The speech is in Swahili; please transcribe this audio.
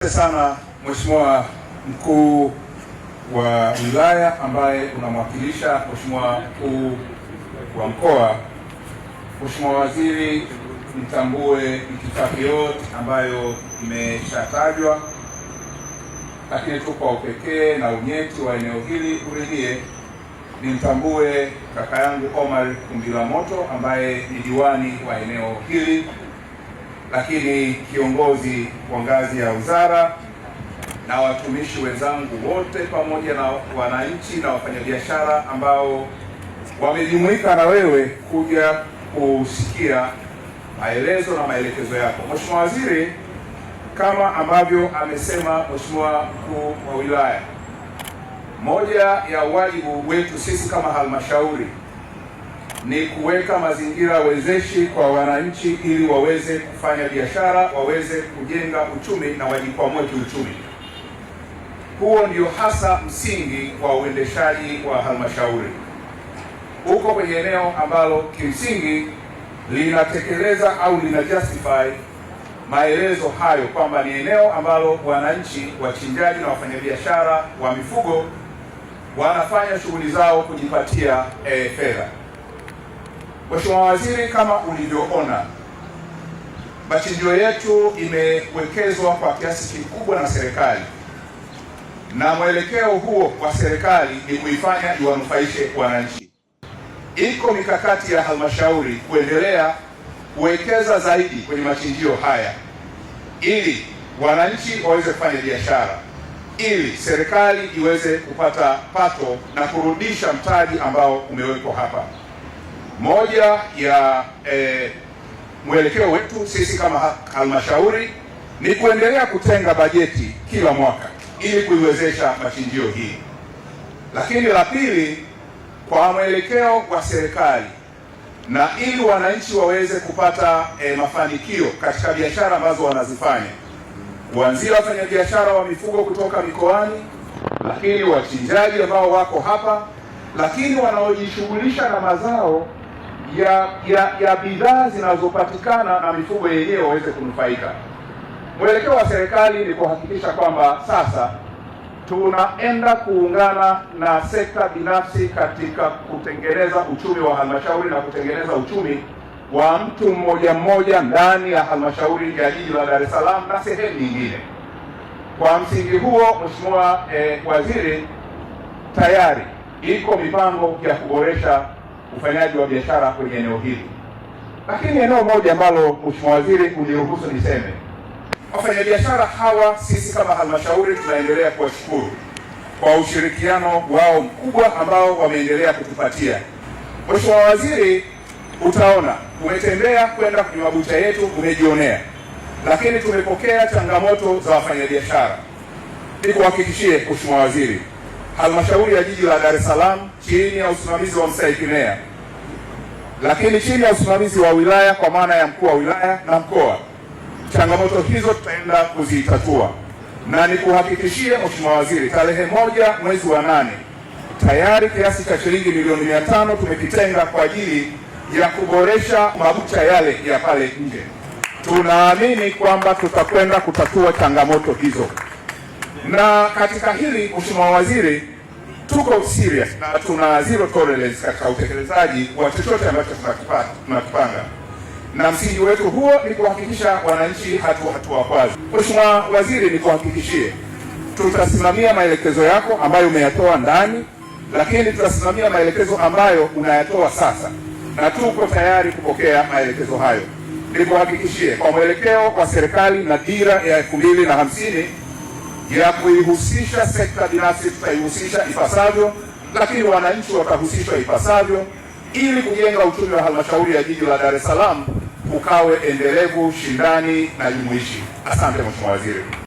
Asante sana Mheshimiwa Mkuu wa Wilaya ambaye unamwakilisha Mheshimiwa Mkuu wa Mkoa. Mheshimiwa Waziri, mtambue itifaki yote ambayo imeshatajwa, lakini tu kwa upekee na unyeti wa eneo hili uridhie nimtambue kaka yangu Omar Kumbilamoto ambaye ni diwani wa eneo hili, lakini kiongozi wa ngazi ya wizara na watumishi wenzangu wote pamoja na wananchi na wafanyabiashara ambao wamejumuika na wewe kuja kusikia maelezo na maelekezo yako. Mheshimiwa Waziri, kama ambavyo amesema Mheshimiwa Mkuu wa Wilaya, moja ya wajibu wetu sisi kama halmashauri ni kuweka mazingira wezeshi kwa wananchi ili waweze kufanya biashara, waweze kujenga uchumi na wajikwamue kiuchumi. Huo ndio hasa msingi wa uendeshaji wa halmashauri. Uko kwenye eneo ambalo kimsingi linatekeleza au lina justify maelezo hayo kwamba ni eneo ambalo wananchi, wachinjaji na wafanyabiashara wa mifugo wanafanya shughuli zao kujipatia fedha. Mheshimiwa Waziri, kama ulivyoona, machinjio yetu imewekezwa kwa kiasi kikubwa na serikali, na mwelekeo huo wa serikali ni kuifanya iwanufaishe wananchi. Iko mikakati ya halmashauri kuendelea kuwekeza zaidi kwenye machinjio haya ili wananchi waweze kufanya biashara, ili serikali iweze kupata pato na kurudisha mtaji ambao umewekwa hapa. Moja ya mwelekeo wetu sisi kama halmashauri ni kuendelea kutenga bajeti kila mwaka ili kuiwezesha machinjio hii. Lakini la pili, kwa mwelekeo wa serikali na ili wananchi waweze kupata mafanikio katika biashara ambazo wanazifanya, kuanzia wafanyabiashara wa mifugo kutoka mikoani, lakini wachinjaji ambao wako hapa, lakini wanaojishughulisha na mazao ya bidhaa zinazopatikana na mifugo yenyewe waweze kunufaika. Mwelekeo wa serikali ni kuhakikisha kwamba sasa tunaenda kuungana na sekta binafsi katika kutengeneza uchumi wa halmashauri na kutengeneza uchumi wa mtu mmoja mmoja ndani ya halmashauri ya jiji la Dar es Salaam na sehemu nyingine. Kwa msingi huo, Mheshimiwa Waziri, tayari iko mipango ya kuboresha ufanyaji wa biashara kwenye eneo hili. Lakini eneo moja ambalo Mheshimiwa Waziri uniruhusu niseme, wafanyabiashara hawa sisi kama halmashauri tunaendelea kuwashukuru kwa ushirikiano wao mkubwa ambao wameendelea kutupatia. Mheshimiwa Waziri, utaona umetembea kwenda kwenye mabucha yetu, umejionea, lakini tumepokea changamoto za wafanyabiashara. Nikuhakikishie Mheshimiwa Waziri, halmashauri ya jiji la Dar es Salaam chini ya usimamizi wa mstahiki meya, lakini chini ya usimamizi wa wilaya kwa maana ya mkuu wa wilaya na mkoa, changamoto hizo tutaenda kuzitatua. Na nikuhakikishie Mheshimiwa Waziri, tarehe 1 mwezi wa 8 tayari kiasi cha shilingi milioni 500 tumekitenga kwa ajili ya kuboresha mabucha yale ya pale nje. Tunaamini kwamba tutakwenda kutatua changamoto hizo. Na katika hili Mheshimiwa Waziri, tuko serious na tuna zero tolerance katika utekelezaji wa chochote ambacho tunakipanga, na msingi wetu huo ni kuhakikisha wananchi hatua kwanza. Mheshimiwa Waziri, ni kuhakikishie tutasimamia maelekezo yako ambayo umeyatoa ndani, lakini tutasimamia maelekezo ambayo unayatoa sasa, na tuko tayari kupokea maelekezo hayo. Ni kuhakikishie kwa mwelekeo wa serikali na dira ya 2050 ya kuihusisha sekta binafsi tutaihusisha ipasavyo, lakini wananchi watahusishwa ipasavyo ili kujenga uchumi wa halmashauri ya jiji la Dar es Salaam ukawe endelevu, shindani na jumuishi. Asante Mheshimiwa Waziri.